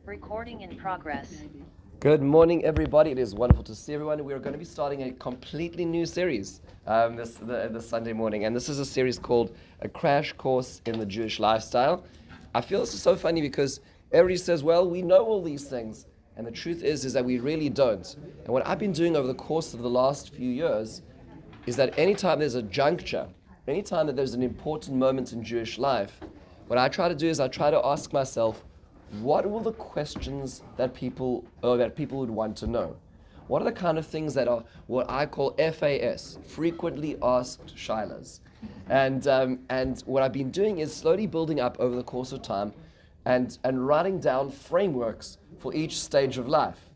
Recording in progress. Good morning, everybody. It is wonderful to see everyone. We are going to be starting a completely new series this Sunday morning, and this is a series called A Crash Course in the Jewish Lifestyle. I feel this is so funny because everybody says, well, we know all these things, and the truth is that we really don't. And what I've been doing over the course of the last few years is that anytime there's a juncture, anytime that there's an important moment in Jewish life, what I try to do is I try to ask myself, what are the questions that people would want to know? What are the kind of things that are what I call FAS, frequently asked shilas? And what I've been doing is slowly building up over the course of time and writing down frameworks for each stage of life.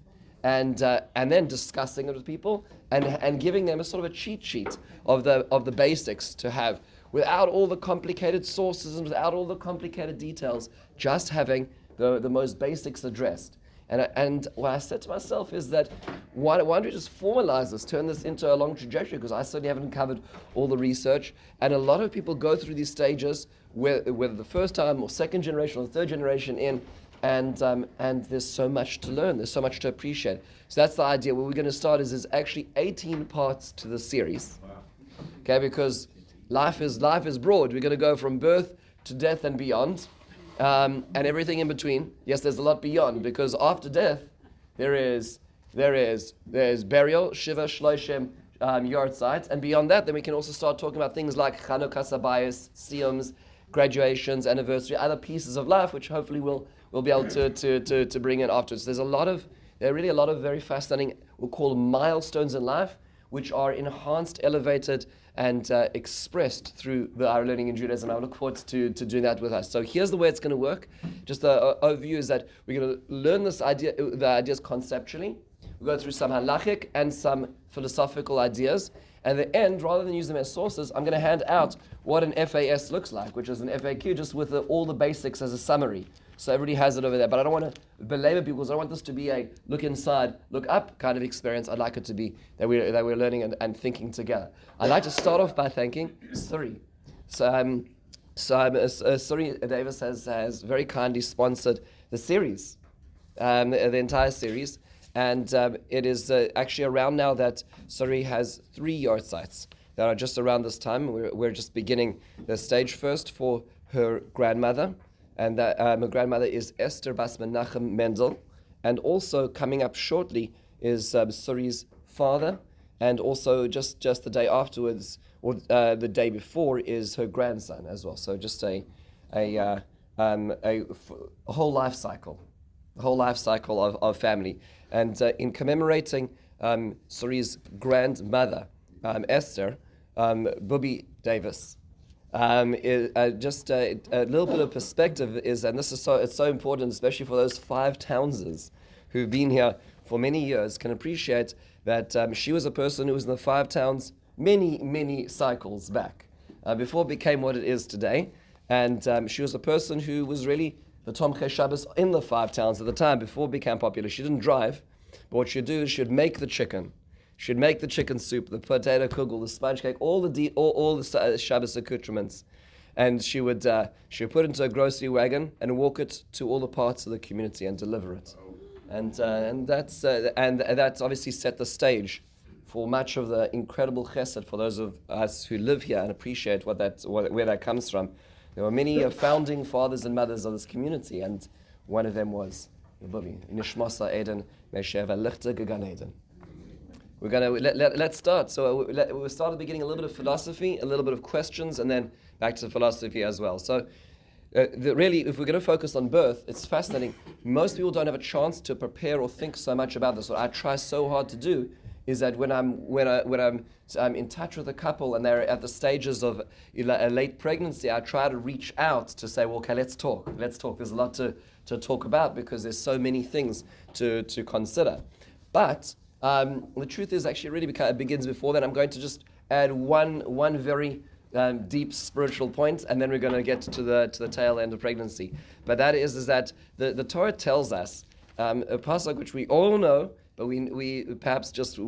And then discussing it with people and giving them a sort of a cheat sheet of the basics to have, without all the complicated sources and without all the complicated details, just having the most basics addressed. And what I said to myself is that why don't we just formalize this, turn this into a long trajectory, because I certainly haven't covered all the research. And a lot of people go through these stages, whether the first time or second generation or third generation in, and there's so much to learn, there's so much to appreciate. So that's the idea. Where we're going to start is there's actually 18 parts to the series. Wow. Okay, because life is broad. We're going to go from birth to death and beyond. And everything in between. Yes, there's a lot beyond, because after death, there's burial, shiva, shloshim, yard sites, and beyond that, then we can also start talking about things like Chanukah, Sabayis, Siyums, graduations, anniversary, other pieces of life, which hopefully we'll be able to bring in afterwards. There are really a lot of very fascinating, we'll call milestones in life, which are enhanced, elevated, and expressed through our learning in Judaism. I look forward to doing that with us. So here's the way it's going to work. Just the overview is that we're going to learn the ideas conceptually. We'll go through some halachic and some philosophical ideas. And at the end, rather than use them as sources, I'm going to hand out what an FAS looks like, which is an FAQ, just with all the basics as a summary. So everybody has it over there. But I don't want to belabor people, because I don't want this to be a look inside, look up kind of experience. I'd like it to be that we're learning and thinking together. I'd like to start off by thanking Suri. Suri Davis has very kindly sponsored the series, the entire series. And it is actually around now that Suri has 3 yard sites that are just around this time. We're just beginning the stage first for her grandmother. And that her grandmother is Esther Bas Menachem Mendel. And also coming up shortly is Suri's father. And also just the day afterwards, or the day before, is her grandson as well. So just a whole life cycle. The whole life cycle of family. And in commemorating Suri's grandmother, Esther, Bubby Davis, just a little bit of perspective is, and this is it's so important, especially for those 5 Townses who've been here for many years, can appreciate that she was a person who was in the 5 towns many cycles back, before it became what it is today. And she was a person who was really the Tomchei Shabbos in the 5 towns at the time, before it became popular. She didn't drive, but what she'd do is she'd make the chicken. She'd make the chicken soup, the potato kugel, the sponge cake, all the Shabbos accoutrements, and she would put it into a grocery wagon and walk it to all the parts of the community and deliver it, and that's obviously set the stage for much of the incredible chesed for those of us who live here and appreciate where that comes from. There were many founding fathers and mothers of this community, and one of them was Bubby. Nishmasa Eden Mesheva Lichte Gegan Eden. We're going to let's start. So we'll start at the beginning, a little bit of philosophy, a little bit of questions, and then back to philosophy as well. So really, if we're going to focus on birth, it's fascinating. Most people don't have a chance to prepare or think so much about this. What I try so hard to do is that when I'm in touch with a couple and they're at the stages of a late pregnancy, I try to reach out to say, well, okay, let's talk. There's a lot to talk about, because there's so many things to consider. But the truth is, actually, it really begins before that. I'm going to just add one very deep spiritual point, and then we're going to get to the tail end of pregnancy. But that is that the Torah tells us a pasuk which we all know, but we perhaps just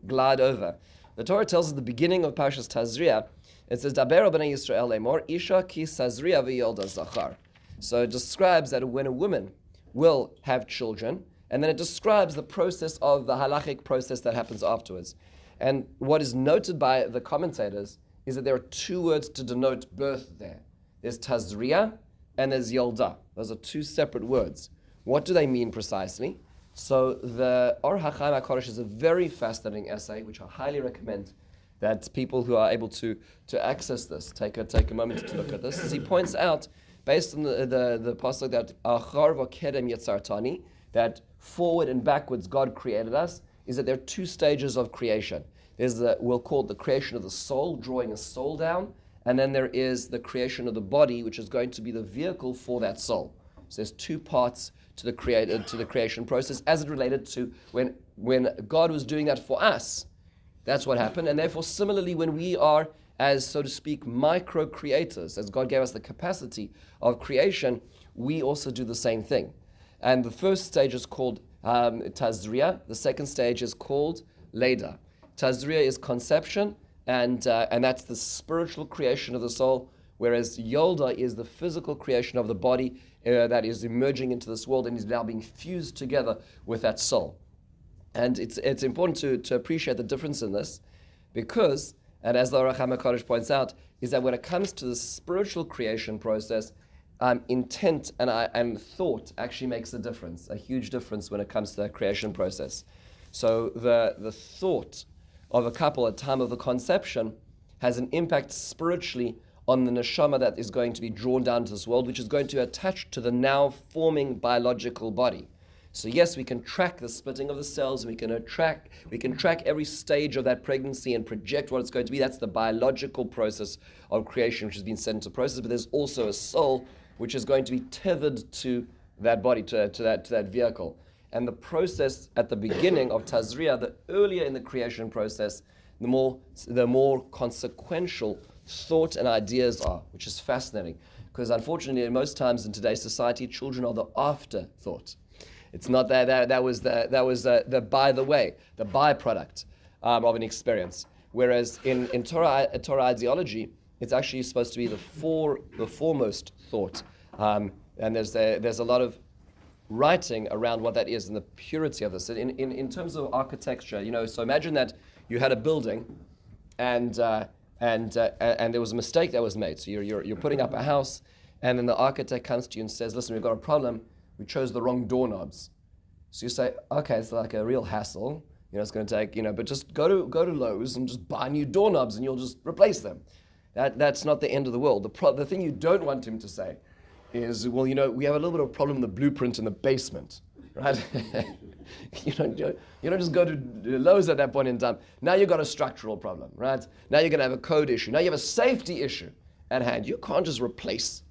glide over. The Torah tells us at the beginning of Parshas Tazria, it says, "Daber b'nei Yisrael emor, isha ki sazria v'yolda zachar." So it describes that when a woman will have children, and then it describes the process of the halachic process that happens afterwards. And what is noted by the commentators is that there are two words to denote birth there. There's tazria and there's yolda. Those are two separate words. What do they mean precisely? So the Or HaChaim HaKodesh is a very fascinating essay, which I highly recommend that people who are able to access this take a moment to look at this. As he points out, based on the pasuk that Achar v'kedem yetzartani, that forward and backwards God created us, is that there are two stages of creation. There's we'll call it the creation of the soul, drawing a soul down, and then there is the creation of the body, which is going to be the vehicle for that soul. So there's two parts to the creation process, as it related to when God was doing that for us. That's what happened, and therefore similarly when we are, as so to speak, micro creators, as God gave us the capacity of creation, we also do the same thing. And the first stage is called Tazria. The second stage is called Leda. Tazria is conception, and that's the spiritual creation of the soul, whereas Yolda is the physical creation of the body that is emerging into this world and is now being fused together with that soul. And it's important to appreciate the difference in this, because, and as the Or HaChaim HaKodesh points out, is that when it comes to the spiritual creation process, intent and thought actually makes a difference, a huge difference when it comes to that creation process. So the thought of a couple at time of the conception has an impact spiritually on the neshama that is going to be drawn down to this world, which is going to attach to the now forming biological body. So yes, we can track the splitting of the cells, we can track every stage of that pregnancy and project what it's going to be. That's the biological process of creation, which has been set into process, but there's also a soul which is going to be tethered to that body, to that vehicle. And the process at the beginning of Tazria, the earlier in the creation process, the more consequential thought and ideas are, which is fascinating. Because unfortunately, most times in today's society, children are the afterthought. It's not that was the by the way, the byproduct of an experience. Whereas in Torah ideology, it's actually supposed to be the foremost thought. And there's a lot of writing around what that is and the purity of this. In terms of architecture, so imagine that you had a building, and there was a mistake that was made. So you're putting up a house, and then the architect comes to you and says, "Listen, we've got a problem. We chose the wrong doorknobs." So you say, "Okay, it's like a real hassle. It's going to take, but just go to Lowe's and just buy new doorknobs, and you'll just replace them." That's not the end of the world. The thing you don't want him to say is, "Well, we have a little bit of a problem in the blueprint in the basement." Right? You don't just go to Lowe's at that point in time. Now you've got a structural problem, right? Now you're going to have a code issue. Now you have a safety issue at hand. You can't just replace.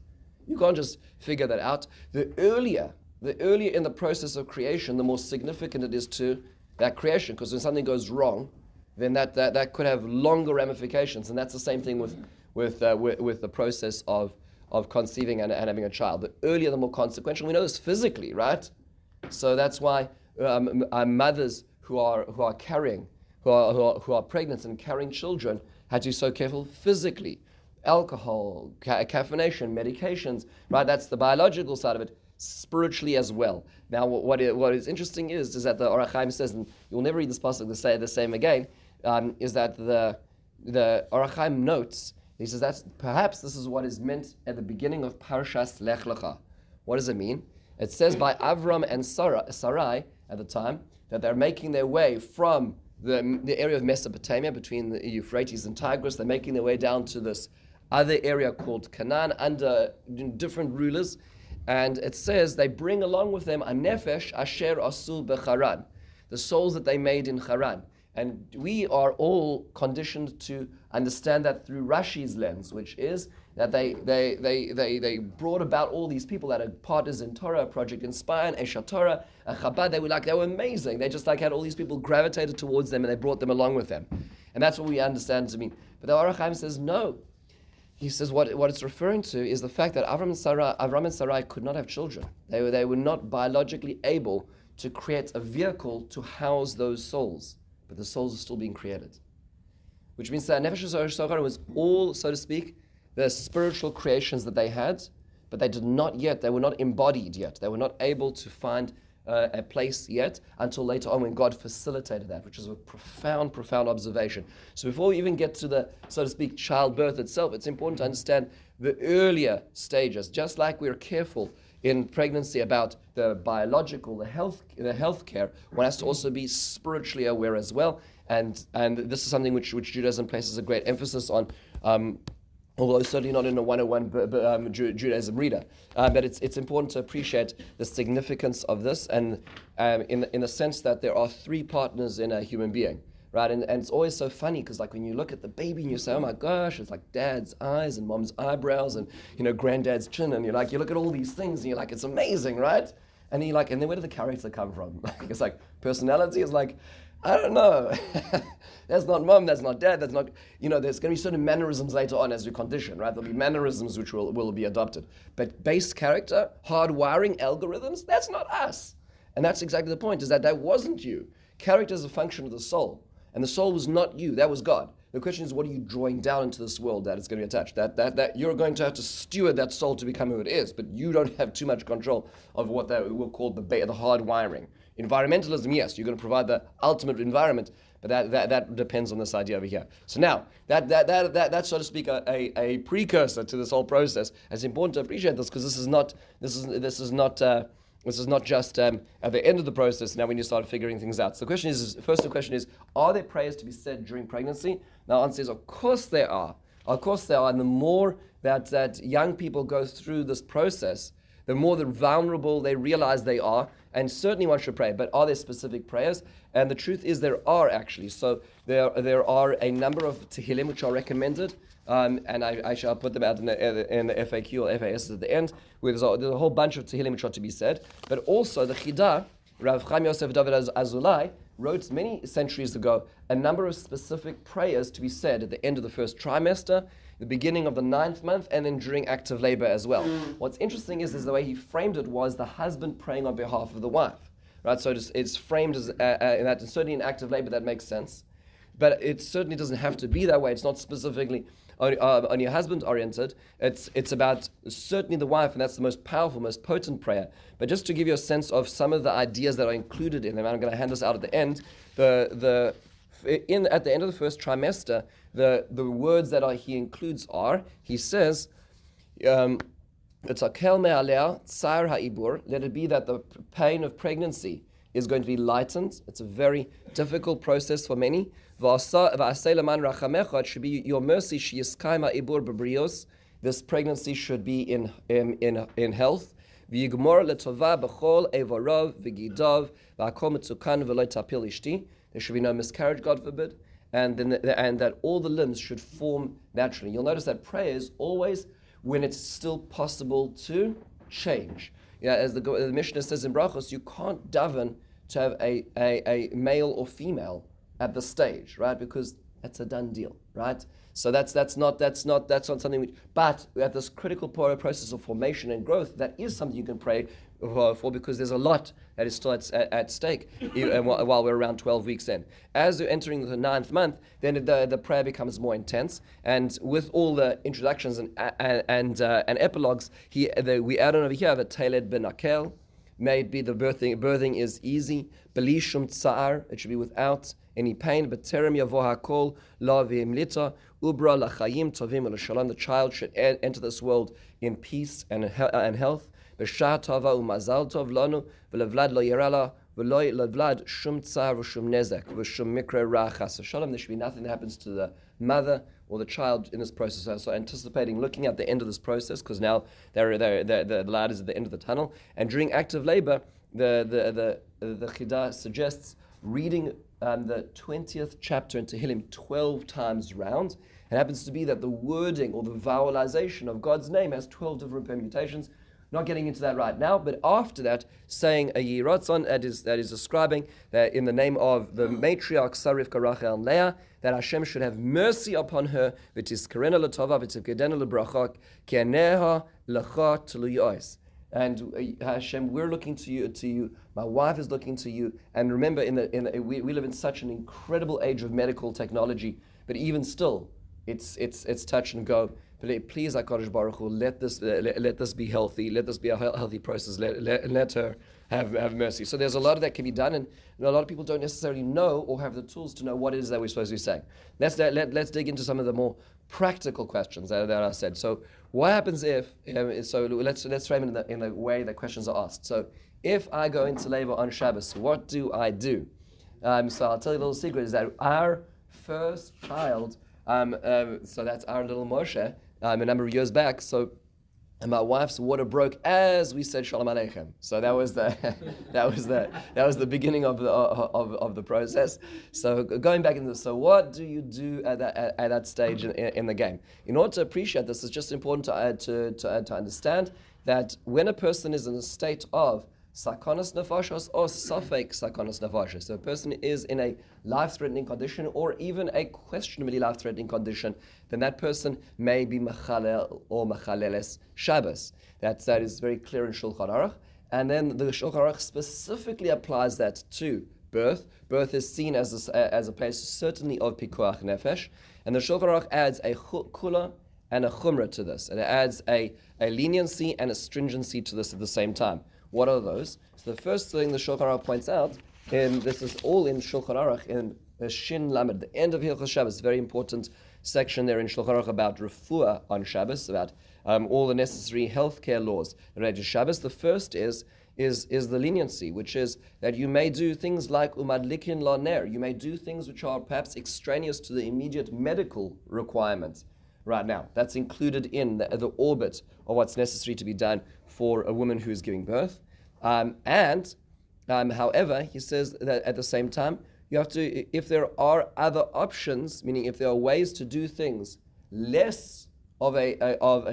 You can't just figure that out. The earlier in the process of creation, the more significant it is to that creation. Because when something goes wrong, then that could have longer ramifications. And that's the same thing with the process of conceiving and having a child. The earlier, the more consequential. We know this physically, right? So that's why mothers who are carrying, who are pregnant and carrying children, had to be so careful physically. Alcohol, caffeination, medications, right? That's the biological side of it. Spiritually as well. Now, what is interesting is that the Or HaChaim says, and you'll never read this pasuk to say the same again, is that the Or HaChaim notes. He says perhaps this is what is meant at the beginning of Parshas Lech Lecha. What does it mean? It says by Avram and Sarai at the time that they're making their way from the area of Mesopotamia between the Euphrates and Tigris. They're making their way down to this other area called Canaan under different rulers. And it says they bring along with them a nefesh asher asul becharan, the souls that they made in Haran. And we are all conditioned to understand that through Rashi's lens, which is that they brought about all these people that are partners in Torah, Project Inspire, and Eshat Torah, and Chabad. They were amazing. They just had all these people gravitated towards them, and they brought them along with them. And that's what we understand to mean. But the Or HaChaim says no. He says what it's referring to is the fact that Avram and Sarai could not have children. They were not biologically able to create a vehicle to house those souls, but the souls are still being created. Which means that Nefesh HaSochar was all, so to speak, the spiritual creations that they had, but they were not embodied yet. They were not able to find a place yet until later on when God facilitated that, which is a profound, profound observation. So before we even get to the, so to speak, childbirth itself, it's important to understand the earlier stages. Just like we're careful in pregnancy about the biological, the health care, one has to also be spiritually aware as well. And this is something which Judaism places a great emphasis on. Although certainly not in a 101 Judaism reader. But it's important to appreciate the significance of this, and in the sense that there are three partners in a human being, right? And it's always so funny, because like when you look at the baby and you say, oh my gosh, it's like dad's eyes and mom's eyebrows and, granddad's chin, and you look at all these things and you're like, it's amazing, right? And then and then where did the character come from? It's like personality is like, I don't know. That's not mom, that's not dad, that's not, there's going to be certain mannerisms later on as we condition, right? There'll be mannerisms which will be adopted. But base character, hardwiring, algorithms, that's not us. And that's exactly the point, is that wasn't you. Character is a function of the soul. And the soul was not you, that was God. The question is, what are you drawing down into this world that it's going to be attached? That you're going to have to steward that soul to become who it is, but you don't have too much control of what we'll call the hard wiring. Environmentalism, yes, you're going to provide the ultimate environment, but that depends on this idea over here. So now, that's so to speak a precursor to this whole process. It's important to appreciate this, because this is not just at the end of the process. Now, when you start figuring things out, so the question is, are there prayers to be said during pregnancy? Now, the answer is, of course there are. Of course there are, and the more that young people go through this process, the more vulnerable they realize they are, and certainly one should pray. But are there specific prayers? And the truth is there are actually. So there are a number of tehillim which are recommended, and I shall put them out in the FAQ or FAS at the end, where there's a whole bunch of tehillim which are to be said. But also the Chidah, Rav Chaim Yosef David Azulai, wrote many centuries ago a number of specific prayers to be said at the end of the first trimester, the beginning of the 9th month, and then during active labor as well. What's interesting is the way he framed it was the husband praying on behalf of the wife, right? So it's framed as in that, certainly in active labor that makes sense, but it certainly doesn't have to be that way. It's not specifically on your husband oriented. It's about certainly the wife, and that's the most powerful, most potent prayer. But just to give you a sense of some of the ideas that are included in them, I'm going to hand this out at the end. At the end of the first trimester, the words that he includes are, he says, let it be that the pain of pregnancy is going to be lightened. It's a very difficult process for many. It should be your mercy. This pregnancy should be in health. There should be no miscarriage, God forbid, and that all the limbs should form naturally. You'll notice that prayers always, when it's still possible to change. As the Mishnah says in Brachos, you can't daven to have a male or female at the stage, right? Because that's a done deal, right? So that's not something which, but at this critical process of formation and growth, that is something you can pray for, because there's a lot that is still at stake while we're around 12 weeks in. As you're entering the 9th month, then the prayer becomes more intense, and with all the introductions and epilogues, we add on over here the Taled ben Akel. May it be the birthing is easy. Beli shum tsa'ar, it should be without any pain. But terem yavo hakol la v'imlita ubra lachayim tovim u'lashalom. The child should enter this world in peace and health. B'shah tova u'mazal tov lanu v'levlad lo yerala v'lo levlad shum tsa'ar v'shum nezek v'shum mikra ra chas v'shalom. There should be nothing that happens to the mother or the child in this process. So anticipating, looking at the end of this process, because now the light is at the end of the tunnel. And during active labor, the Chidah suggests reading the 20th chapter in Tehillim 12 times round. It happens to be that the wording or the vowelization of God's name has 12 different permutations. Not getting into that right now, but after that, saying a Yiratzon that is describing that in the name of the matriarch Sarivka, Rachel, and Leah, that Hashem should have mercy upon her, v'tizkarena l'tova, v'tivkedena l'bracha, ki aneha l'cha t'luyois. And Hashem, we're looking to you. My wife is looking to you. And remember, we live in such an incredible age of medical technology, but even still, it's touch and go. Please, HaKadosh Baruch Hu, let this be healthy. Let this be a healthy process. Let her have mercy. So there's a lot that can be done, and a lot of people don't necessarily know or have the tools to know what it is that we're supposed to be saying. Let's dig into some of the more practical questions that I said. So what happens if? So let's frame it in the way that questions are asked. So if I go into labor on Shabbos, what do I do? So I'll tell you a little secret: is that our first child. So that's our little Moshe. A number of years back. So and my wife's water broke as we said Shalom Aleichem. So that was the beginning of the process. So going back into this, so what do you do at that stage in the game? In order to appreciate this, it's just important to understand that when a person is in a state of sakonas nefashos or safek sakonas nefashos, so a person is in a life-threatening condition or even a questionably life-threatening condition, then that person may be mechalel or mechaleles Shabbos. That is very clear in Shulchan Aruch. And then the Shulchan Aruch specifically applies that to birth. Birth is seen as a place certainly of pikuach nefesh, and the Shulchan Aruch adds a kula and a chumrah to this, and it adds a leniency and a stringency to this at the same time. What are those? So the first thing the Shulchan Aruch points out, and this is all in Shulchan Aruch, in Shin Lamed, the end of Hilchos Shabbos, very important section there in Shulchan Aruch about refuah on Shabbos, about all the necessary healthcare laws related to Shabbos. The first is the leniency, which is that you may do things like umadlikin la ner. You may do things which are perhaps extraneous to the immediate medical requirements right now. That's included in the orbit of what's necessary to be done for a woman who is giving birth. However, he says that at the same time, you have to, if there are other options, meaning if there are ways to do things less of a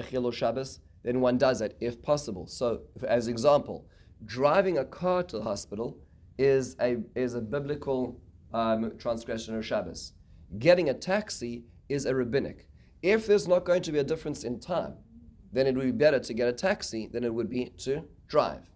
Chilul Shabbos, then one does it if possible. So, as example, driving a car to the hospital is a biblical transgression of Shabbos. Getting a taxi is a rabbinic. If there's not going to be a difference in time, then it would be better to get a taxi than it would be to drive.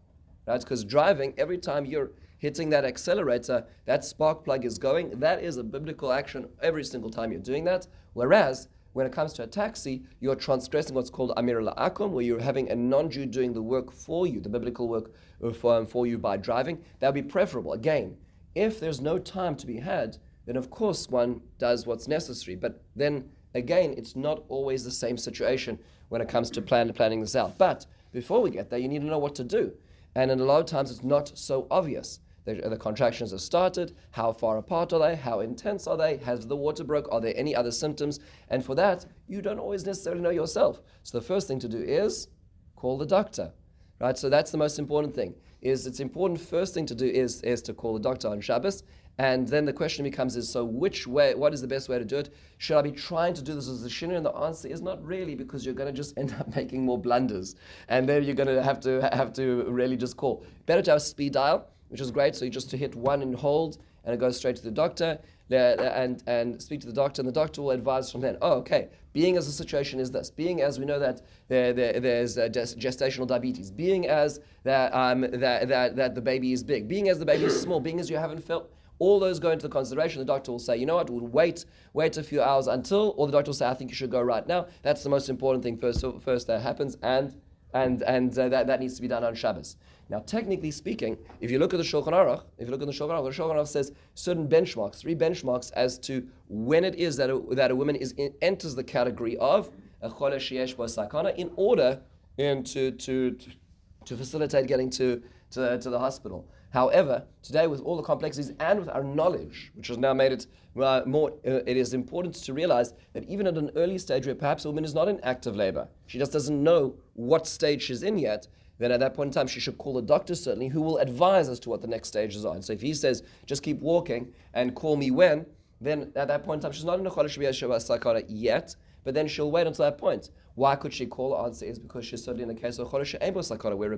Right? Because driving, every time you're hitting that accelerator, that spark plug is going. That is a biblical action every single time you're doing that. Whereas, when it comes to a taxi, you're transgressing what's called Amir La'akum, where you're having a non-Jew doing the work for you, the biblical work for you by driving. That would be preferable. Again, if there's no time to be had, then of course one does what's necessary. But then, again, it's not always the same situation when it comes to planning this out. But before we get there, you need to know what to do. And in a lot of times, it's not so obvious. The contractions have started. How far apart are they? How intense are they? Has the water broke? Are there any other symptoms? And for that, you don't always necessarily know yourself. So the first thing to do is call the doctor, right? So that's the most important thing. It's important. First thing to do is to call the doctor on Shabbos. And then the question becomes so which way, what is the best way to do it? Should I be trying to do this as a shinur? And the answer is not really, because you're going to just end up making more blunders. And then you're going to have to really just call. Better to have a speed dial, which is great. So you just to hit one and hold, and it goes straight to the doctor, and speak to the doctor, and the doctor will advise from then. Oh, okay. Being as the situation is this, being as we know that there's gestational diabetes, being as that the baby is big, being as the baby is small, being as you haven't felt. All those go into the consideration. The doctor will say, you know what, we'll wait a few hours until, or the doctor will say, I think you should go right now. That's the most important thing first that happens, and that needs to be done on Shabbos. Now, technically speaking, if you look at the Shulchan Aruch, the Shulchan Aruch says certain benchmarks, 3 benchmarks as to when it is that a woman enters the category of a cholah sheyesh bo sakana in order to facilitate getting to the hospital. However, today with all the complexities and with our knowledge, which has now made it more, it is important to realize that even at an early stage where perhaps a woman is not in active labor, she just doesn't know what stage she's in yet, then at that point in time she should call the doctor certainly, who will advise as to what the next stages are. And so if he says, just keep walking and call me when, then at that point in time she's not in a cholah sheyesh bo sakana yet, but then she'll wait until that point. Why could she call? The answer is because she's certainly in the case of cholah sheyesh bo sakana, where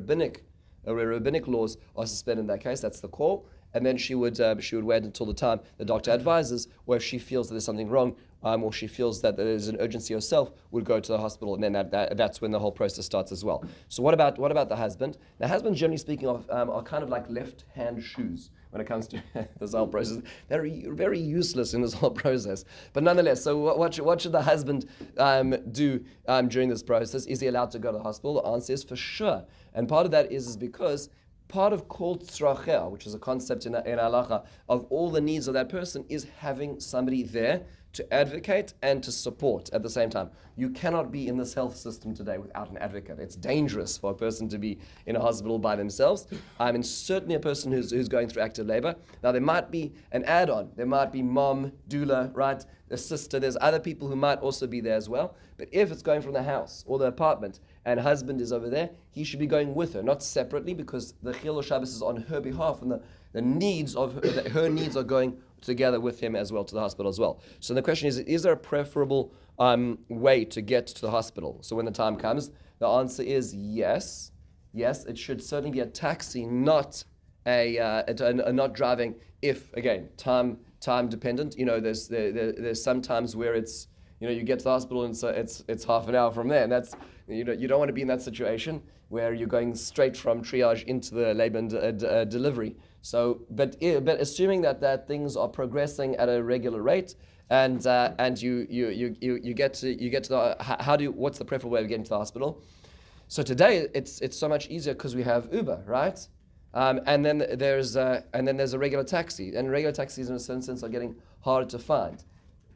rabbinic laws are suspended in that case. That's the call. and then she would wait until the time the doctor advises, or if she feels that there's something wrong, or she feels that there's an urgency herself, would go to the hospital, and then that's when the whole process starts as well. So what about the husband? Now, husbands, generally speaking, are kind of like left-hand shoes when it comes to this whole process. They're very useless in this whole process. But nonetheless, so what should the husband do during this process? Is he allowed to go to the hospital? The answer is for sure. And part of that is because part of kol tzracheh, which is a concept in halacha, of all the needs of that person, is having somebody there to advocate and to support at the same time. You cannot be in this health system today without an advocate. It's dangerous for a person to be in a hospital by themselves. And certainly a person who's going through active labor. Now, there might be an add-on. There might be mom, doula, right? A sister. There's other people who might also be there as well. But if it's going from the house or the apartment and husband is over there, he should be going with her, not separately, because the Chilul Shabbos is on her behalf, and the needs of her needs are going together with him as well to the hospital as well. So the question is there a preferable way to get to the hospital? So when the time comes, the answer is yes. Yes, it should certainly be a taxi, not not driving. If again time dependent, there's some times where it's you get to the hospital and so it's half an hour from there, and that's you don't want to be in that situation where you're going straight from triage into the labor and delivery. So, but assuming that things are progressing at a regular rate, and you get to the what's the preferable way of getting to the hospital? So today it's so much easier because we have Uber, right? And then there's a regular taxi, and regular taxis in a certain sense are getting harder to find.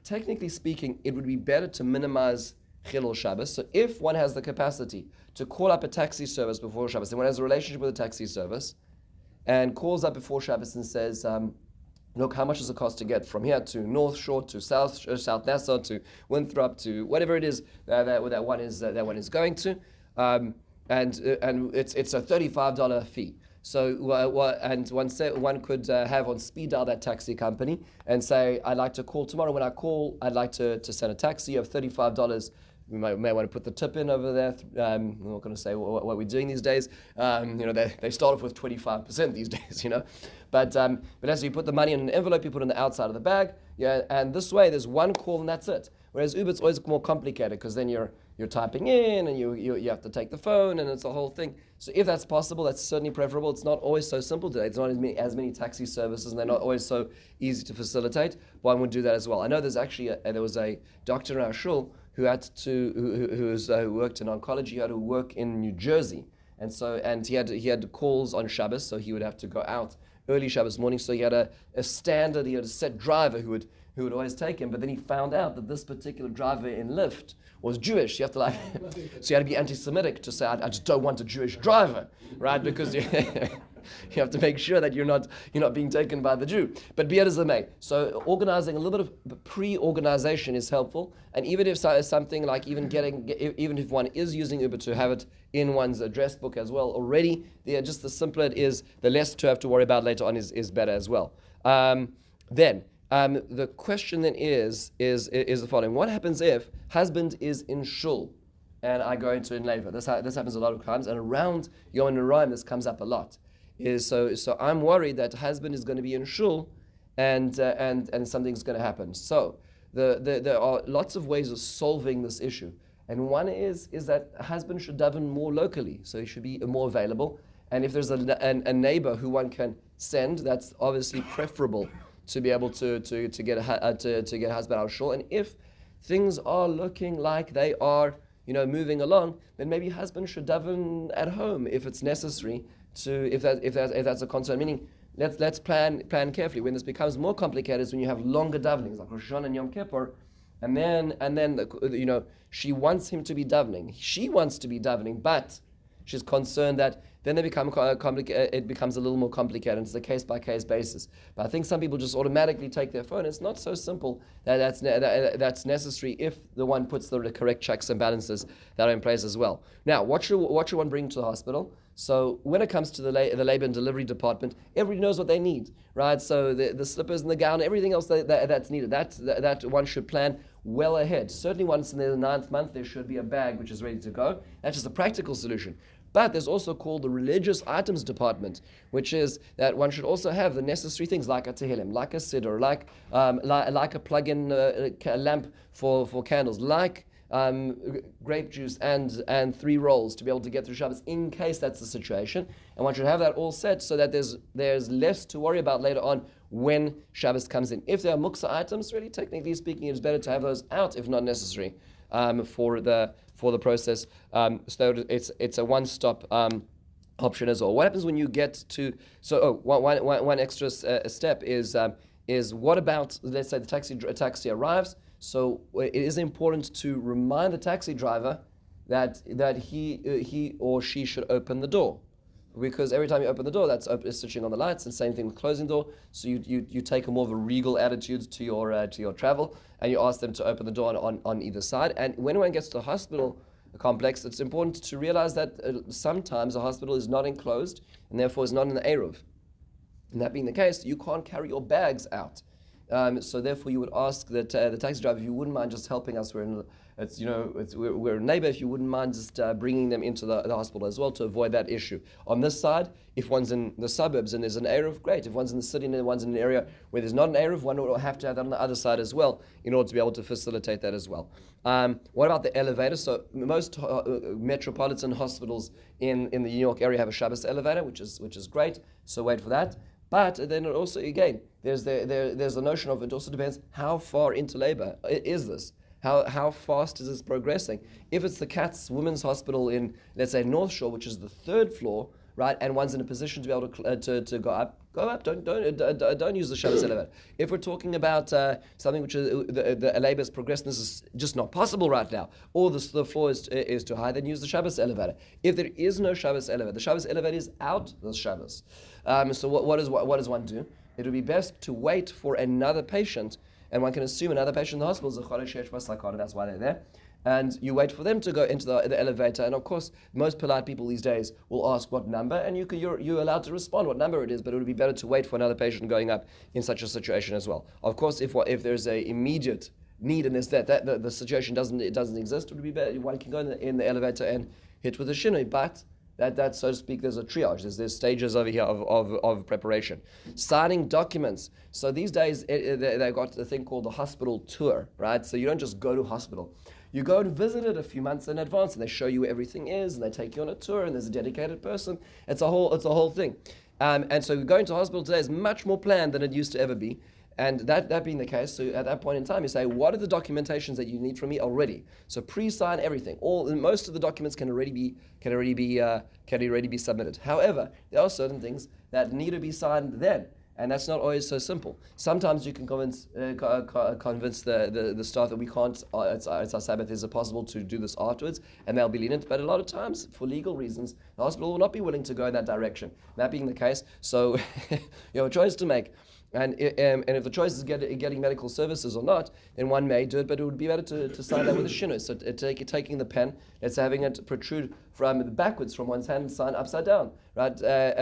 Technically speaking, it would be better to minimize Chilul Shabbos. So if one has the capacity to call up a taxi service before Shabbos, and one has a relationship with a taxi service, and calls up before Shabbos and says, look, how much does it cost to get from here to North Shore, to South Nassau, to Winthrop, to whatever it is that one is going to, and it's a $35 fee. So and one could have on speed dial that taxi company and say, I'd like to call tomorrow. When I call, I'd like to send a taxi of $35. We may want to put the tip in over there. I'm not going to say what we're doing these days. They start off with 25% these days, But as you put the money in an envelope, you put it on the outside of the bag. Yeah, and this way there's one call and that's it. Whereas Uber, it's always more complicated because then you're typing in and you have to take the phone and it's a whole thing. So if that's possible, that's certainly preferable. It's not always so simple today. It's not as many taxi services, and they're not always so easy to facilitate. One would do that as well. I know there's actually there was a doctor in our shul who worked in oncology. He had to work in New Jersey, and he had calls on Shabbos, so he would have to go out early Shabbos morning. So he had a standard, he had a set driver who would always take him. But then he found out that this particular driver in Lyft was Jewish. You have to so you had to be anti-Semitic to say, I just don't want a Jewish driver, right? Because you have to make sure that you're not being taken by the Jew. But be it as it may. So organizing a little bit of pre-organization is helpful. And even if something like even if one is using Uber, to have it in one's address book as well already, just the simpler it is, the less to have to worry about later on is better as well. The question then is the following: what happens if husband is in shul and I go into in labor? This happens a lot of times, and around Yom Naraim this comes up a lot. So I'm worried that husband is going to be in shul and something's going to happen. So there are lots of ways of solving this issue, and one is that husband should daven more locally, so he should be more available. And if there's a neighbor who one can send, that's obviously preferable to be able to get a husband out of shul. And if things are looking like they are moving along, then maybe husband should daven at home if it's necessary. If that's a concern. Meaning, let's plan carefully. When this becomes more complicated is when you have longer davenings like Rosh Hashanah and Yom Kippur, and then she wants him to be davening. She wants to be davening, but she's concerned that then they become complicated. It becomes a little more complicated. It's a case-by-case basis. But I think some people just automatically take their phone. It's not so simple that's necessary if the one puts the correct checks and balances that are in place as well. Now, what should one bring to the hospital? So when it comes to the labor and delivery department, everybody knows what they need, right? So the slippers and the gown, everything else that's needed, that one should plan well ahead. Certainly once in the 9th month, there should be a bag which is ready to go. That's just a practical solution. But there's also called the religious items department, which is that one should also have the necessary things like a tehillim, like a siddur, like a plug-in lamp for candles, like grape juice and 3 rolls to be able to get through Shabbos in case that's the situation. And one should have that all set so that there's less to worry about later on when Shabbos comes in. If there are muksa items, really technically speaking, it's better to have those out if not necessary for the process. So it's a one-stop option as well. What happens when you get to one extra step is what about, let's say the taxi arrives. So it is important to remind the taxi driver that he or she should open the door, because every time you open the door, that's switching on the lights, and same thing with closing the door. So you take a more of a regal attitude to your travel, and you ask them to open the door on either side. And when one gets to the hospital complex, it's important to realize that sometimes a hospital is not enclosed and therefore is not in the Eruv. And that being the case, you can't carry your bags out. So therefore, you would ask that the taxi driver if you wouldn't mind just helping us. We're a neighbor. If you wouldn't mind just bringing them into the hospital as well to avoid that issue. On this side, if one's in the suburbs and there's an Eruv, great. If one's in the city and one's in an area where there's not an Eruv, one will have to have that on the other side as well in order to be able to facilitate that as well. What about the elevator? So most metropolitan hospitals in the New York area have a Shabbos elevator, which is great. So wait for that. But then also, again, there's the notion of it also depends how far into labor is this. How fast is this progressing? If it's the Katz Women's Hospital in, let's say, North Shore, which is the 3rd floor, right, and one's in a position to be able to go up. Don't use the Shabbos elevator. If we're talking about something which is the labor is progressing, this is just not possible right now, or the floor is too high, then use the Shabbos elevator. If there is no Shabbos elevator, the Shabbos elevator is out the Shabbos. So what does one do? It would be best to wait for another patient, and one can assume another patient in the hospital is a chodesh sheyesh b'sakana, that's why they're there. And you wait for them to go into the elevator. And of course, most polite people these days will ask what number, and you're allowed to respond what number it is, but it would be better to wait for another patient going up in such a situation as well. Of course, if there's a immediate need and there's that the situation doesn't exist, it would be better. One can go in the elevator and hit with a shinoi, but that so to speak, there's a triage. There's stages over here of preparation. Signing documents. So these days they've got the thing called the hospital tour, right? So you don't just go to hospital. You go and visit it a few months in advance, and they show you where everything is, and they take you on a tour, and there's a dedicated person. It's a whole thing. And so going to hospital today is much more planned than it used to ever be. And that being the case, so at that point in time, you say, what are the documentations that you need from me already? So pre-sign everything. Most of the documents can already be submitted. However, there are certain things that need to be signed then, and that's not always so simple. Sometimes you can convince the staff that we can't. It's our Sabbath. Is it possible to do this afterwards? And they'll be lenient. But a lot of times, for legal reasons, the hospital will not be willing to go in that direction. That being the case, so you have a choice to make. And if the choice is getting medical services or not, then one may do it, but it would be better to sign that with a shinoi. So taking the pen, let's having it protrude from backwards from one's hand and sign upside down, right?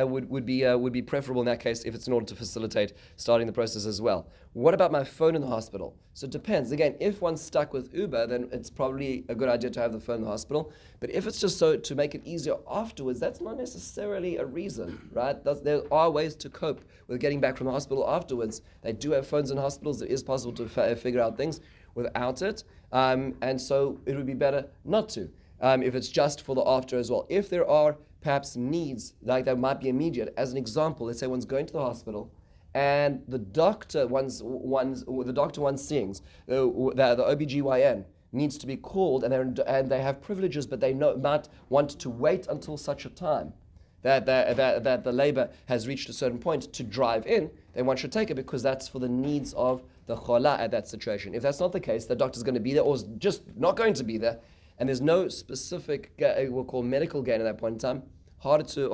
Would be preferable in that case if it's in order to facilitate starting the process as well. What about my phone in the hospital? So it depends. Again, if one's stuck with Uber, then it's probably a good idea to have the phone in the hospital. But if it's just so to make it easier afterwards, that's not necessarily a reason, right? There are ways to cope with getting back from the hospital afterwards. They do have phones in hospitals. It is possible to figure out things without it. And so it would be better not to, if it's just for the after as well. If there are perhaps needs like that might be immediate, as an example, let's say one's going to the hospital, and the doctor one's seeing, the OBGYN needs to be called, and they have privileges, but they might want to wait until such a time that the labor has reached a certain point to drive in, then one should take it because that's for the needs of the chola at that situation. If that's not the case, the doctor's going to be there or is just not going to be there, and there's no specific we'll call medical gain at that point in time. Harder to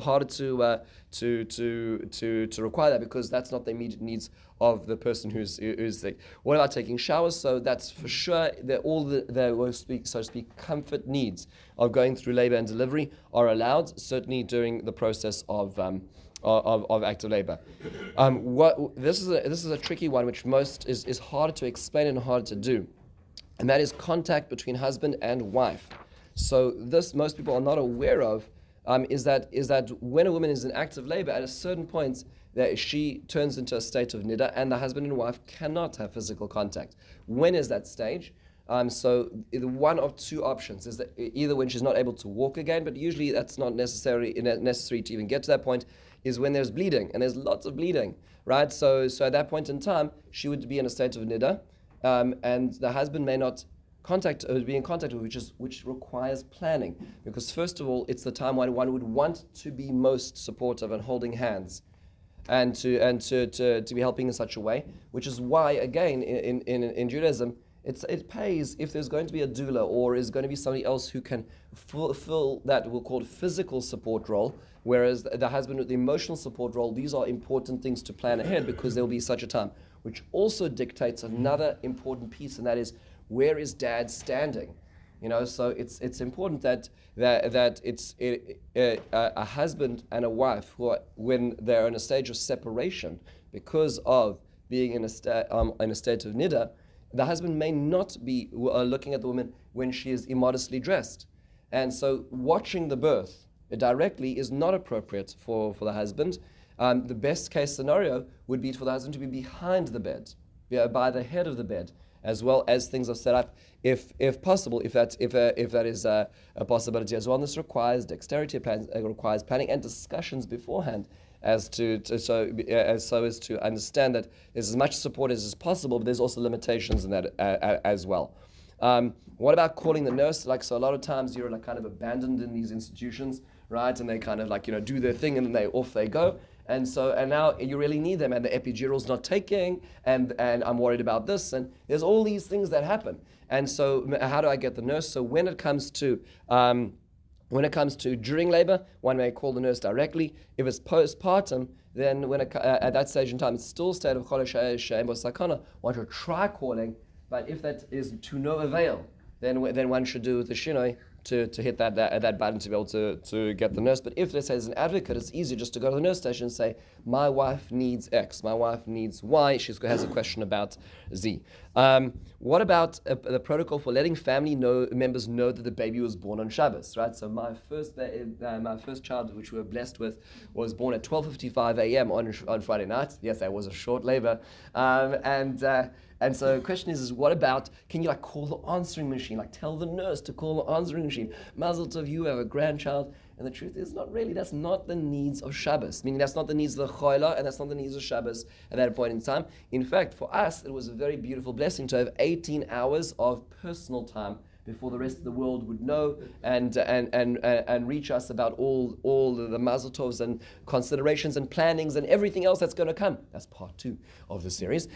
require that because that's not the immediate needs of the person who's sick. What about taking showers? So that's for sure that all the so to speak comfort needs of going through labor and delivery are allowed, certainly during the process of active labor. This is a tricky one, which is harder to explain and harder to do, and that is contact between husband and wife. So this most people are not aware of. is that when a woman is in active labor, at a certain point, that she turns into a state of nida, and the husband and wife cannot have physical contact. When is that stage? So one of two options is that either when she's not able to walk again, but usually that's not necessary to even get to that point, is when there's bleeding, and there's lots of bleeding, right? So at that point in time, she would be in a state of nida, and the husband may not be in contact with, which requires planning, because first of all, it's the time when one would want to be most supportive and holding hands, and to be helping in such a way, which is why again in Judaism it pays if there's going to be a doula or is going to be somebody else who can fulfill that we'll call physical support role, whereas the husband with the emotional support role. These are important things to plan ahead, because there will be such a time, which also dictates another important piece, and that is, where is dad standing? So it's important that it's a husband and a wife who are, when they're in a stage of separation because of being in a state of nida, the husband may not be looking at the woman when she is immodestly dressed, and so watching the birth directly is not appropriate for the husband. The best case scenario would be for the husband to be behind the bed, by the head of the bed, as well as things are set up, if possible, if that is a possibility as well. And this requires dexterity, requires planning and discussions beforehand, so as to understand that there's as much support as is possible, but there's also limitations in that as well. What about calling the nurse? So a lot of times you're kind of abandoned in these institutions, right? And they kind of do their thing, and then off they go. And now you really need them, and the epidural's not taking, and I'm worried about this, and there's all these things that happen. And so how do I get the nurse? So when it comes to during labor, one may call the nurse directly. If it's postpartum, then at that stage in time, it's still state of cholesh she'en bo sakana. One should try calling, but if that is to no avail, then one should do the shinoi to hit that button to be able to get the nurse. But if, let's say, as an advocate, it's easier just to go to the nurse station and say, my wife needs X, my wife needs Y, she has a question about Z. What about the protocol for letting family members know that the baby was born on Shabbos, right? So my first child, which we were blessed with, was born at 12:55 a.m. on Friday night. Yes, that was a short labor. And so the question is what about, can you call the answering machine, tell the nurse to call the answering machine? Mazel tov, you have a grandchild. And the truth is, not really. That's not the needs of Shabbos. Meaning that's not the needs of the Choila, and that's not the needs of Shabbos at that point in time. In fact, for us, it was a very beautiful blessing to have 18 hours of personal time before the rest of the world would know and reach us about all the mazel tovs and considerations and plannings and everything else that's going to come. That's part 2 of the series.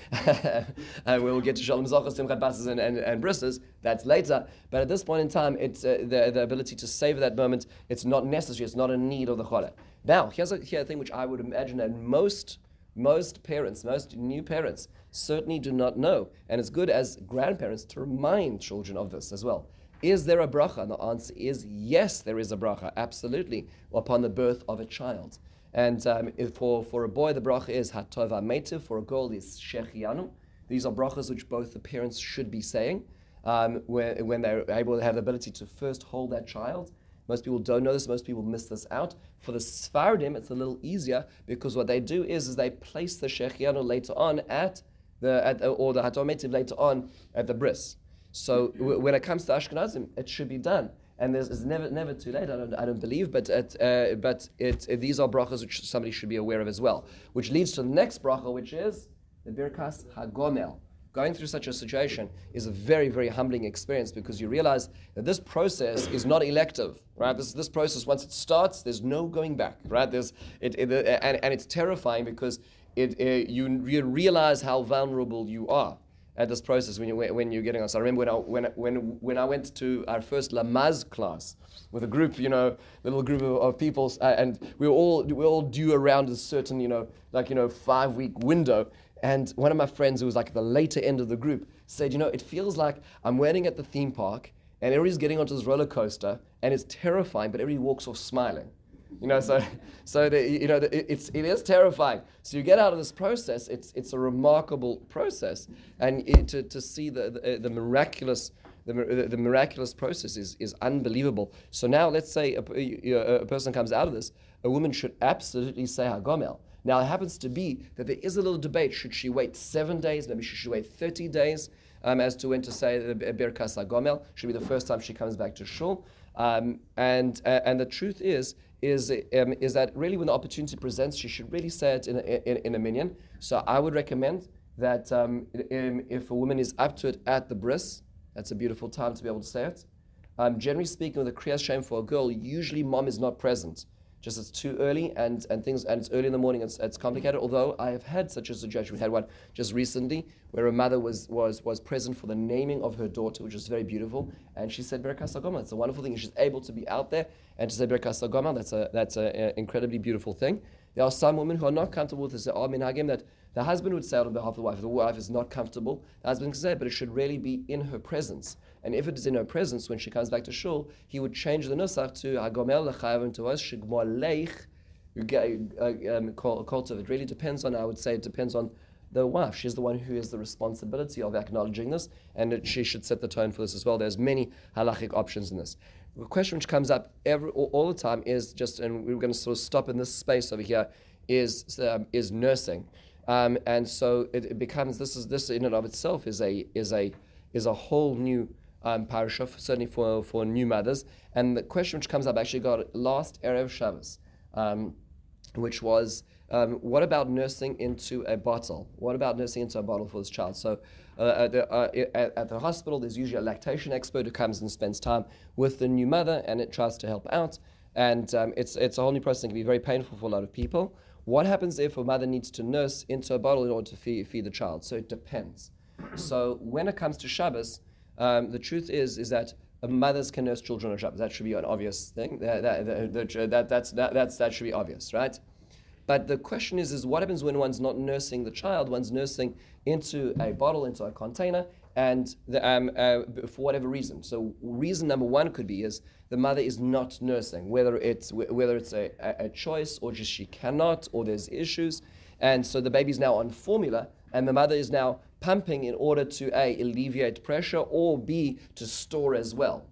And we'll get to Shalom Zachas, Simchat Basas, and Brisses. That's later. But at this point in time, it's the ability to savor that moment. It's not necessary. It's not a need of the Cholah. Now, here's a thing which I would imagine that most parents, most new parents, certainly do not know. And it's good as grandparents to remind children of this as well. Is there a bracha? And the answer is yes, there is a bracha, absolutely, upon the birth of a child. And for a boy, the bracha is hatov ha'metiv. For a girl, is shechianu. These are brachas which both the parents should be saying when they're able to have the ability to first hold that child. Most people don't know this. Most people miss this out. For the Sephardim, it's a little easier, because what they do is they place the shechianu later on or the hatov ha'metiv later on at the bris. So when it comes to Ashkenazim, it should be done, and it's never too late. I don't believe, but these are brachas which somebody should be aware of as well. Which leads to the next bracha, which is the Birkas Hagomel. Going through such a situation is a very, very humbling experience, because you realize that this process is not elective, right? This process, once it starts, there's no going back, right? And it's terrifying, because you realize how vulnerable you are at this process when you're getting on. So I remember when I went to our first Lamaz class with a group, little group of people, and we were all due around a certain 5-week window. And one of my friends, who was the later end of the group, said, it feels like I'm waiting at the theme park and everybody's getting onto this roller coaster and it's terrifying, but everybody walks off smiling. It is terrifying. So you get out of this process, it's a remarkable process, and to see the miraculous the miraculous process is unbelievable. So now let's say a person comes out of this, a woman should absolutely say Hagomel. Now it happens to be that there is a little debate. Should she wait 7 days? Maybe she should wait 30 days as to when to say the Birkas Hagomel. Should be the first time she comes back to shul. And the truth is that really when the opportunity presents, she should really say it in a minyan. So I would recommend that if a woman is up to it at the bris, that's a beautiful time to be able to say it. Generally speaking, with a Kriyas Shem for a girl, usually mom is not present. Just it's too early and it's early in the morning. It's complicated. Although I have had such a situation. We had one just recently where a mother was present for the naming of her daughter, which was very beautiful, and she said Birkas Hagomel. It's a wonderful thing. She's able to be out there and to say Birkas Hagomel. That's an incredibly beautiful thing. There are some women who are not comfortable with this. There are minhagim that the husband would say it on behalf of the wife. If the wife is not comfortable, the husband can say it, but it should really be in her presence. And if it is in her presence, when she comes back to shul, he would change the nusach to Hagomel l'chayavim to us shigmor leich kultiv. It really depends on, I would say, it depends on the wife. She's the one who has the responsibility of acknowledging this, and she should set the tone for this as well. There's many halachic options in this. The question which comes up all the time is just, and we're going to sort of stop in this space over here, is nursing. And so it becomes this in and of itself is a whole new parasha, certainly for new mothers. And the question which comes up actually got last Erev Shabbos, which was what about nursing into a bottle? What about nursing into a bottle for this child? So at the hospital, there's usually a lactation expert who comes and spends time with the new mother, and it tries to help out. And it's a whole new process. It can be very painful for a lot of people. What happens if a mother needs to nurse into a bottle in order to feed the child? So it depends. So when it comes to Shabbos, the truth is that mothers can nurse children on Shabbos. That should be an obvious thing. That should be obvious, right? But the question is what happens when one's not nursing the child? One's nursing into a bottle, into a container, and for whatever reason. So reason number one could be is the mother is not nursing, whether it's a choice or just she cannot, or there's issues, and so the baby's now on formula, and the mother is now pumping in order to A, alleviate pressure, or B, to store as well,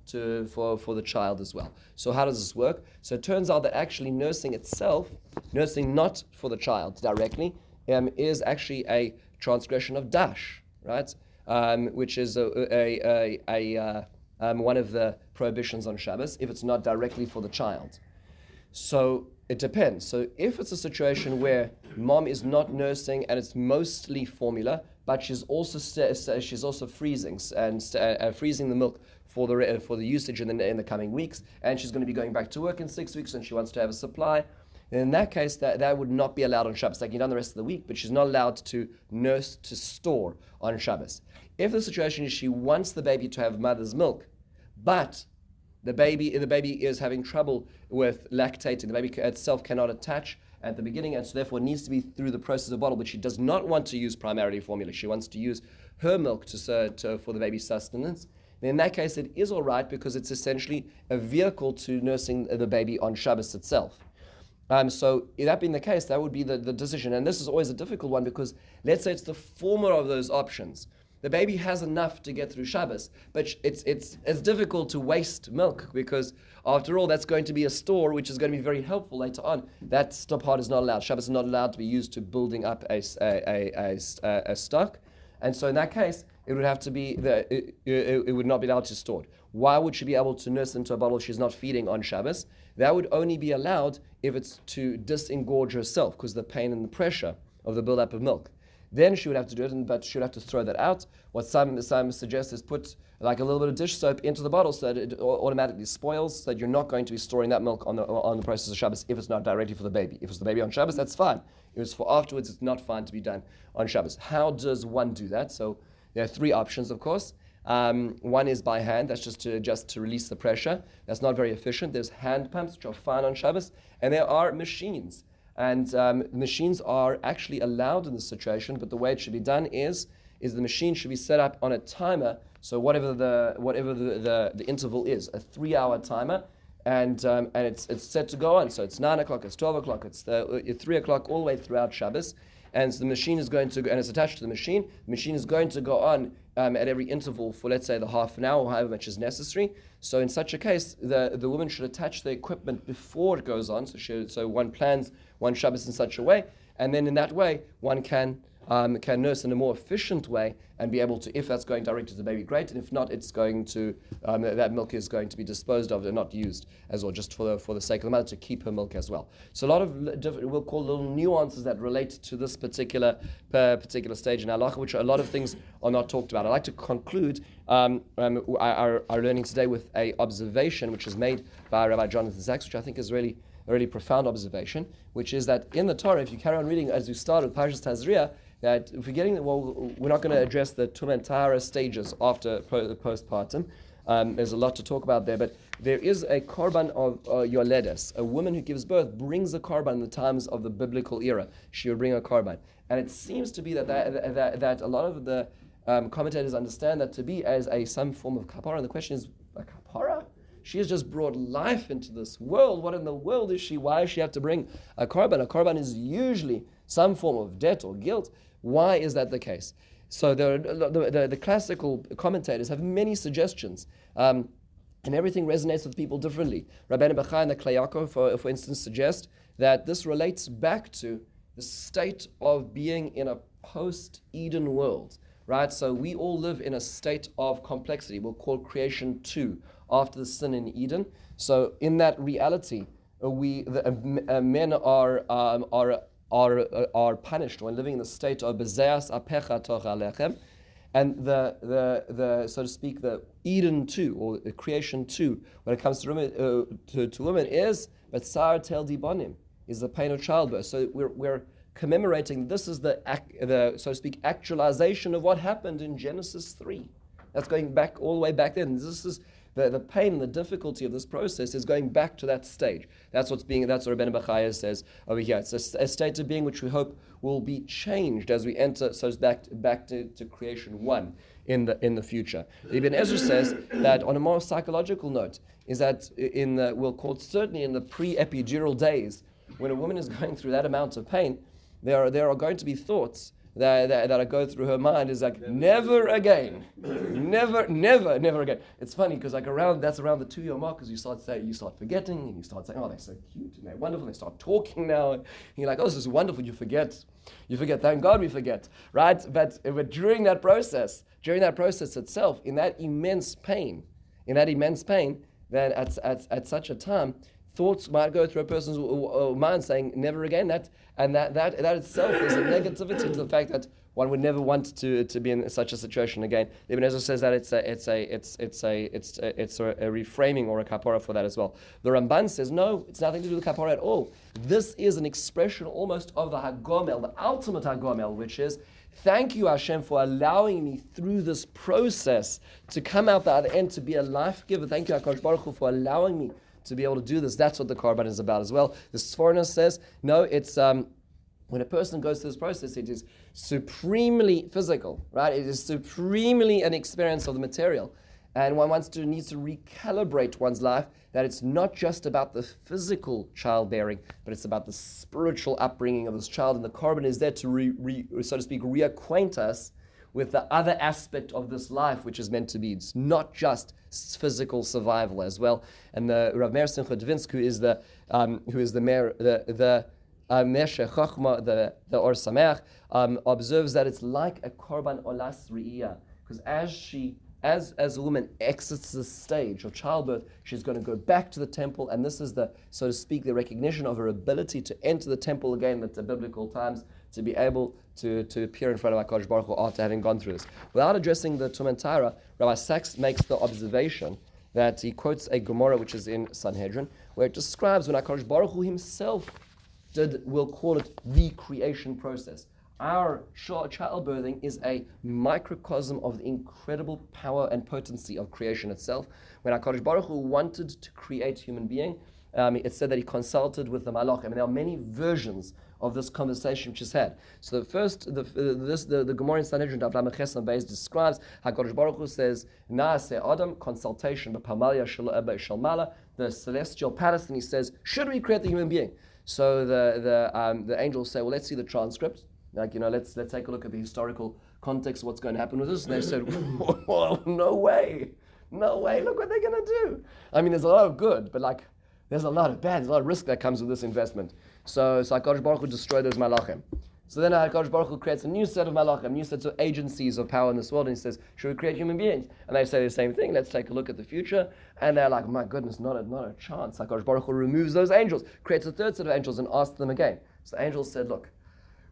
for the child as well. So how does this work? So it turns out that actually nursing itself, nursing not for the child directly, is actually a transgression of dash, right? Which is one of the prohibitions on Shabbos, if it's not directly for the child. So it depends. So if it's a situation where mom is not nursing and it's mostly formula, but she's also freezing freezing the milk for the usage in the coming weeks, and she's going to be going back to work in 6 weeks, and she wants to have a supply. In that case, that would not be allowed on Shabbos. Like, you've done the rest of the week, but she's not allowed to nurse to store on Shabbos. If the situation is she wants the baby to have mother's milk, but the baby is having trouble with lactating, the baby itself cannot attach at the beginning, and so therefore it needs to be through the process of bottle, but she does not want to use primarily formula. She wants to use her milk for the baby's sustenance. Then in that case, it is all right, because it's essentially a vehicle to nursing the baby on Shabbos itself. So that being the case, that would be the decision. And this is always a difficult one, because let's say it's the former of those options. The baby has enough to get through Shabbos, but it's difficult to waste milk, because after all, that's going to be a store, which is going to be very helpful later on. That part is not allowed. Shabbos is not allowed to be used to building up a stock. And so in that case, it would have to be it would not be allowed to store it. Why would she be able to nurse into a bottle if she's not feeding on Shabbos? That would only be allowed if it's to disengorge herself, because the pain and the pressure of the buildup of milk. Then she would have to do it, but she would have to throw that out. What some suggest is put like a little bit of dish soap into the bottle so that it automatically spoils, so that you're not going to be storing that milk on the process of Shabbos if it's not directly for the baby. If it's the baby on Shabbos, that's fine. If it's for afterwards, it's not fine to be done on Shabbos. How does one do that? So there are three options, of course. One is by hand. That's just to release the pressure. That's not very efficient. There's hand pumps, which are fine on Shabbos, and there are machines. And machines are actually allowed in this situation, but the way it should be done is the machine should be set up on a timer. So whatever the interval is, a 3-hour timer, and it's set to go on. So it's 9 o'clock, it's 12 o'clock, it's 3 o'clock all the way throughout Shabbos. and so the machine is going to go, and it's attached to the machine is going to go on at every interval for, let's say, the half an hour or however much is necessary. So in such a case, the woman should attach the equipment before it goes on. So one plans one Shabbos in such a way, and then in that way one can nurse in a more efficient way and be able to, if that's going directly to the baby, great, and if not, it's going to that milk is going to be disposed of and not used as well, just for the sake of the mother to keep her milk as well. So a lot of different, we'll call little nuances that relate to this particular stage in halacha, which a lot of things are not talked about. I'd like to conclude our learning today with a observation which is made by Rabbi Jonathan Sachs, which I think is really a really profound observation, which is that in the Torah, if you carry on reading as we started with Parshas Tazria, that if we're not going to address the Tumah and Tahara stages after postpartum. There's a lot to talk about there, but there is a korban of yoledes. A woman who gives birth brings a korban in the times of the biblical era. She will bring a korban, and it seems to be that a lot of the commentators understand that to be as some form of kapara. And the question is, a kapara? She has just brought life into this world. What in the world is she? Why does she have to bring a korban? A korban is usually some form of debt or guilt. Why is that the case? So the classical commentators have many suggestions, and everything resonates with people differently. Rabbeinu Bachai and the Klayako, for instance, suggest that this relates back to the state of being in a post-Eden world, right? So we all live in a state of complexity. We'll call creation 2, after the sin in Eden. So in that reality, men are punished when living in the state of bezeas apecha toch alechem, and the so to speak, the Eden 2 or the creation 2 when it comes to women is betzar tel dibonim, is the pain of childbirth. So we're commemorating, this is the so to speak actualization of what happened in Genesis 3. That's going back all the way back then. This is the pain and the difficulty of this process is going back to that stage. That's what Rabbeinu Bachai says over here. It's a state of being which we hope will be changed as we enter, so it's back to creation 1 in the future. Ibn Ezra says that on a more psychological note, is that we'll call it certainly in the pre-epidural days, when a woman is going through that amount of pain, there are going to be thoughts that go through her mind is like, never again. Never again. It's funny because that's around the 2-year mark, because you start forgetting, and you start saying, oh, they're so cute and they're wonderful. They start talking now, and you're like, oh, this is wonderful. You forget. Thank God we forget, right? But during that process itself, in that immense pain, then at such a time, thoughts might go through a person's mind saying never again. That itself is a negativity to the fact that one would never want to be in such a situation again. Ibn Ezra says that it's a reframing or a kapara for that as well. The Ramban says no, it's nothing to do with kapara at all. This is an expression almost of the Hagomel, the ultimate Hagomel, which is, thank you, Hashem, for allowing me through this process to come out the other end to be a life giver. Thank you, HaKadosh Baruch Hu, for allowing me to be able to do this. That's what the korban is about as well. The Sforno says, no, it's when a person goes through this process, it is supremely physical, right? It is supremely an experience of the material. And one needs to recalibrate one's life, that it's not just about the physical childbearing, but it's about the spiritual upbringing of this child. And the korban is there to, so to speak, reacquaint us with the other aspect of this life, which is meant to be. It's not just physical survival as well. And the Rav Meir Simcha Dvinsk, who is the Meir, the Meshe Chochma, the Or Sameach, observes that it's like a korban olas riyah, because as a woman exits the stage of childbirth, she's going to go back to the temple, and this is so to speak, the recognition of her ability to enter the temple again at the biblical times, to be able to appear in front of HaKadosh Baruch Hu after having gone through this. Without addressing the Tumah and Tahara, Rabbi Sachs makes the observation that he quotes a Gemara which is in Sanhedrin, where it describes when HaKadosh Baruch Hu himself we'll call it the creation process. Our childbirthing is a microcosm of the incredible power and potency of creation itself. When HaKadosh Baruch Hu wanted to create human being, it said that he consulted with the Malach. There are many versions of this conversation which is had. So the first, the Gemara in Sanhedrin describes HaKadosh Baruch Hu says, Naaseh Adam, consultation, the celestial palace, and he says, should we create the human being? So the angels say, well, let's see the transcript. Like, let's take a look at the historical context of what's going to happen with this. And they said, whoa, no way. No way. Look what they're going to do. I mean, there's a lot of good, but like, there's a lot of bad. There's a lot of risk that comes with this investment. So HaKadosh Baruch Hu destroyed those malachim. So then HaKadosh Baruch Hu creates a new set of malachim, new sets of agencies of power in this world, and he says, should we create human beings? And they say the same thing. Let's take a look at the future. And they're like, my goodness, not a chance. HaKadosh Baruch Hu removes those angels, creates a third set of angels, and asks them again. So the angels said, look,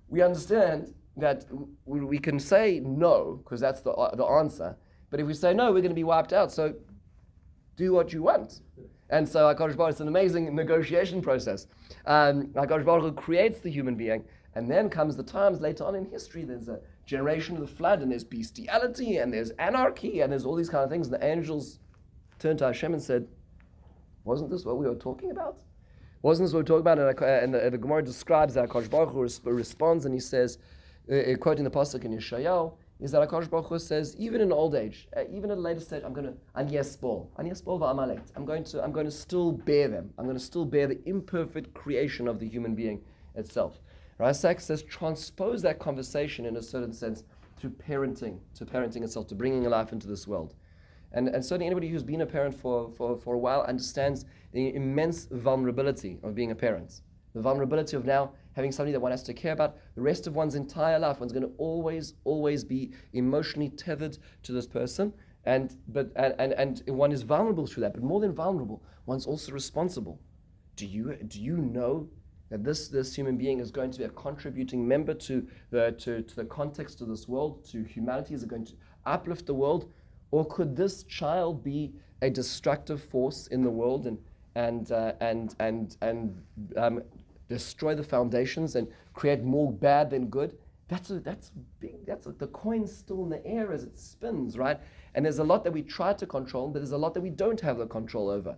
we understand that we can say no, because that's the answer. But if we say no, we're going to be wiped out. So do what you want. And so HaKadosh Baruch Hu, it's an amazing negotiation process. HaKadosh Baruch Hu creates the human being, and then comes the times later on in history, there's a generation of the flood, and there's bestiality, and there's anarchy, and there's all these kind of things. And the angels turned to Hashem and said, wasn't this what we were talking about? Wasn't this what we were talking about? And the Gemara describes that HaKadosh Baruch Hu responds, and he says, quoting the pasuk in Yeshayahu, is that HaKadosh Baruch Hu says, even in old age, even at a later stage, I'm going to va'amalek. I'm going to still bear them. I'm going to still bear the imperfect creation of the human being itself. Lifecycle says, transpose that conversation in a certain sense to parenting itself, to bringing a life into this world. And certainly anybody who's been a parent for a while understands the immense vulnerability of being a parent. The vulnerability of now having somebody that one has to care about the rest of one's entire life. One's going to always be emotionally tethered to this person, and one is vulnerable through that. But more than vulnerable, one's also responsible. Do you know that this human being is going to be a contributing member to the context of this world, to humanity? Is it going to uplift the world, or could this child be a destructive force in the world and destroy the foundations and create more bad than good? That's big. The coin's still in the air as it spins, right? And there's a lot that we try to control, but there's a lot that we don't have the control over.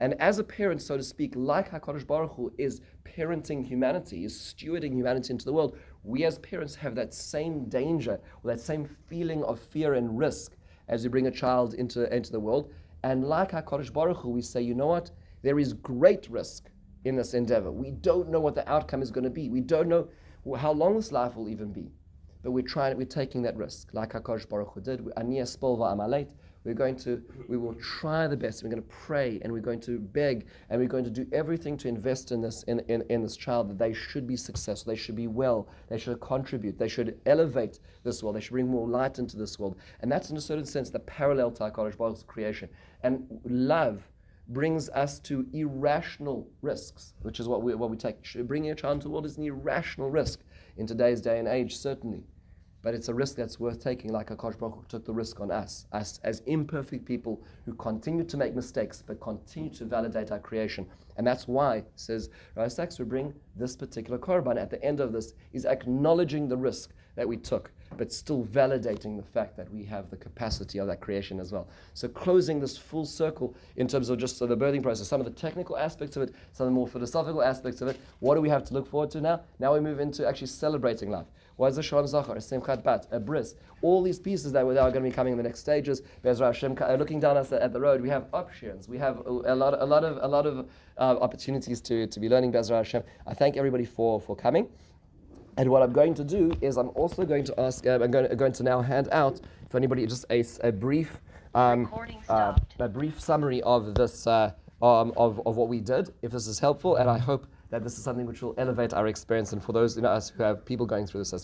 And as a parent, so to speak, like HaKadosh Baruch Hu is parenting humanity, is stewarding humanity into the world, we as parents have that same danger, or that same feeling of fear and risk as we bring a child into the world. And like HaKadosh Baruch Hu, we say, you know what? There is great risk in this endeavor. We don't know what the outcome is going to be. We don't know how long this life will even be. But we're taking that risk, like HaKadosh Baruch Hu did. We will try the best. We're going to pray, and we're going to beg, and we're going to do everything to invest in this child, that they should be successful, they should be well, they should contribute, they should elevate this world, they should bring more light into this world. And that's in a certain sense the parallel to HaKadosh Baruch Hu's creation. And love brings us to irrational risks, which is what we take. Bringing a child into the world is an irrational risk in today's day and age, certainly. But it's a risk that's worth taking, like HaKadosh Baruch Hu took the risk on us as imperfect people who continue to make mistakes, but continue to validate our creation. And that's why, says Rabbi Sachs, we bring this particular korban at the end of this, is acknowledging the risk that we took, but still validating the fact that we have the capacity of that creation as well. So closing this full circle in terms of just the birthing process, some of the technical aspects of it, some of the more philosophical aspects of it. What do we have to look forward to now? Now we move into actually celebrating life. What is a Shalom Zachar, a Simchat Bat, a Bris? All these pieces that are going to be coming in the next stages. Be'ezras Hashem, looking down us at the road, we have options. We have a lot of opportunities to be learning Be'ezras Hashem. I thank everybody for coming. And what I'm going to do is I'm also going to ask. I'm going to now hand out for anybody just a brief summary of this of what we did, if this is helpful, and I hope that this is something which will elevate our experience, and for those us who have people going through this as